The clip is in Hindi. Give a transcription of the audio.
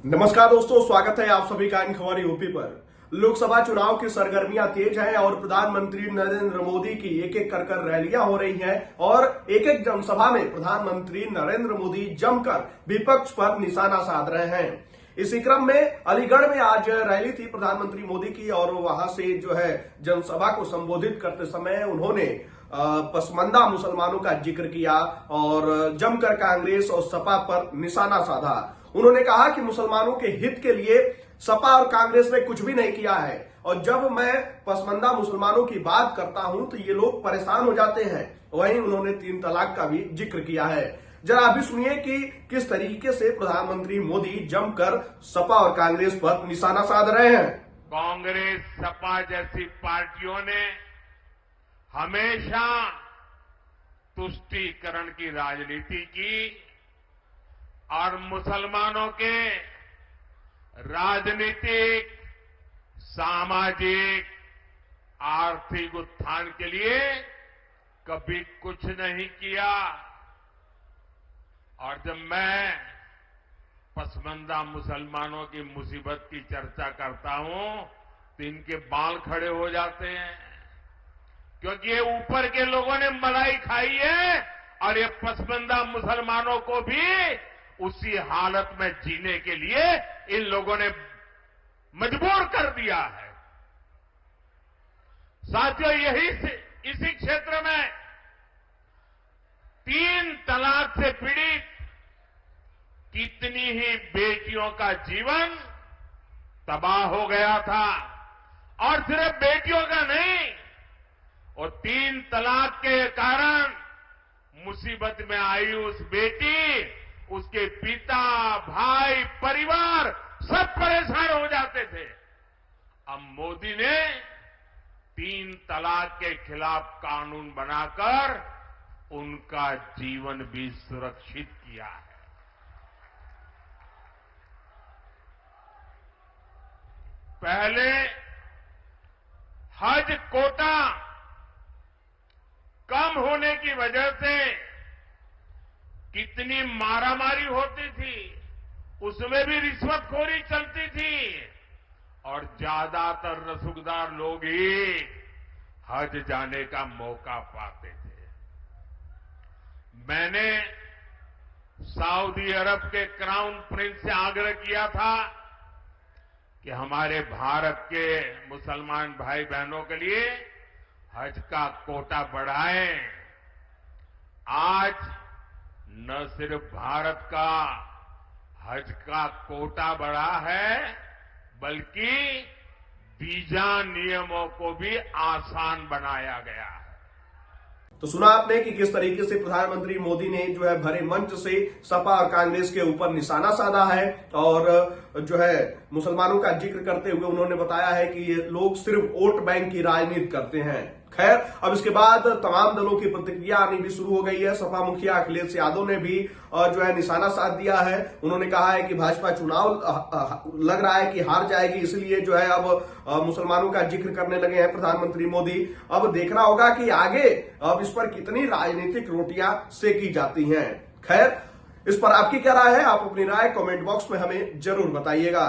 नमस्कार दोस्तों, स्वागत है आप सभी का इन खबर यूपी पर। लोकसभा चुनाव की सरगर्मियां तेज हैं और प्रधानमंत्री नरेंद्र मोदी की एक एक कर रैलियां हो रही हैं और एक एक जनसभा में प्रधानमंत्री नरेंद्र मोदी जमकर विपक्ष पर निशाना साध रहे हैं। इसी क्रम में अलीगढ़ में आज रैली थी प्रधानमंत्री मोदी की और वहां से जो है जनसभा को संबोधित करते समय उन्होंने पसमानदा मुसलमानों का जिक्र किया और जमकर कांग्रेस और सपा पर निशाना साधा। उन्होंने कहा कि मुसलमानों के हित के लिए सपा और कांग्रेस ने कुछ भी नहीं किया है और जब मैं पसमानदा मुसलमानों की बात करता हूं तो ये लोग परेशान हो जाते हैं। वहीं उन्होंने 3 तलाक का भी जिक्र किया है। जरा अभी सुनिए कि किस तरीके से प्रधानमंत्री मोदी जमकर सपा और कांग्रेस पर निशाना साध रहे हैं। कांग्रेस सपा जैसी पार्टियों ने हमेशा तुष्टीकरण की राजनीति की और मुसलमानों के राजनीतिक, सामाजिक, आर्थिक उत्थान के लिए कभी कुछ नहीं किया। और जब मैं पसमानदा मुसलमानों की मुसीबत की चर्चा करता हूं तो इनके बाल खड़े हो जाते हैं, क्योंकि ये ऊपर के लोगों ने मलाई खाई है और ये पसमानदा मुसलमानों को भी उसी हालत में जीने के लिए इन लोगों ने मजबूर कर दिया है। साथियों, इसी क्षेत्र में 3 तलाक से पीड़ित कितनी ही बेटियों का जीवन तबाह हो गया था। और सिर्फ बेटियों का नहीं, और 3 तलाक के कारण मुसीबत में आई उस बेटी, उसके पिता, भाई, परिवार सब परेशान हो जाते थे। अब मोदी ने 3 तलाक के खिलाफ कानून बनाकर उनका जीवन भी सुरक्षित किया है। पहले हज कोटा कम होने की वजह से कितनी मारामारी होती थी, उसमें भी रिश्वतखोरी चलती थी और ज्यादातर रसूखदार लोग ही हज जाने का मौका पाते थे। मैंने सऊदी अरब के क्राउन प्रिंस से आग्रह किया था कि हमारे भारत के मुसलमान भाई बहनों के लिए हज का कोटा बढ़ाएं। आज न सिर्फ भारत का हज का कोटा बढ़ा है, बल्कि वीजा नियमों को भी आसान बनाया गया है। तो सुना आपने कि किस तरीके से प्रधानमंत्री मोदी ने जो है भरे मंच से सपा और कांग्रेस के ऊपर निशाना साधा है और जो है मुसलमानों का जिक्र करते हुए उन्होंने बताया है कि ये लोग सिर्फ वोट बैंक की राजनीति करते हैं। खैर, अब इसके बाद तमाम दलों की प्रतिक्रिया आनी भी शुरू हो गई है। सपा मुखिया अखिलेश यादव ने भी जो है निशाना साध दिया है। उन्होंने कहा है कि भाजपा चुनाव लग रहा है कि हार जाएगी, इसलिए जो है अब मुसलमानों का जिक्र करने लगे हैं प्रधानमंत्री मोदी। अब देखना होगा कि आगे अब इस पर कितनी राजनीतिक रोटियां सेकी जाती हैं। खैर, इस पर आपकी क्या राय है? आप अपनी राय कमेंट बॉक्स में हमें जरूर बताइएगा।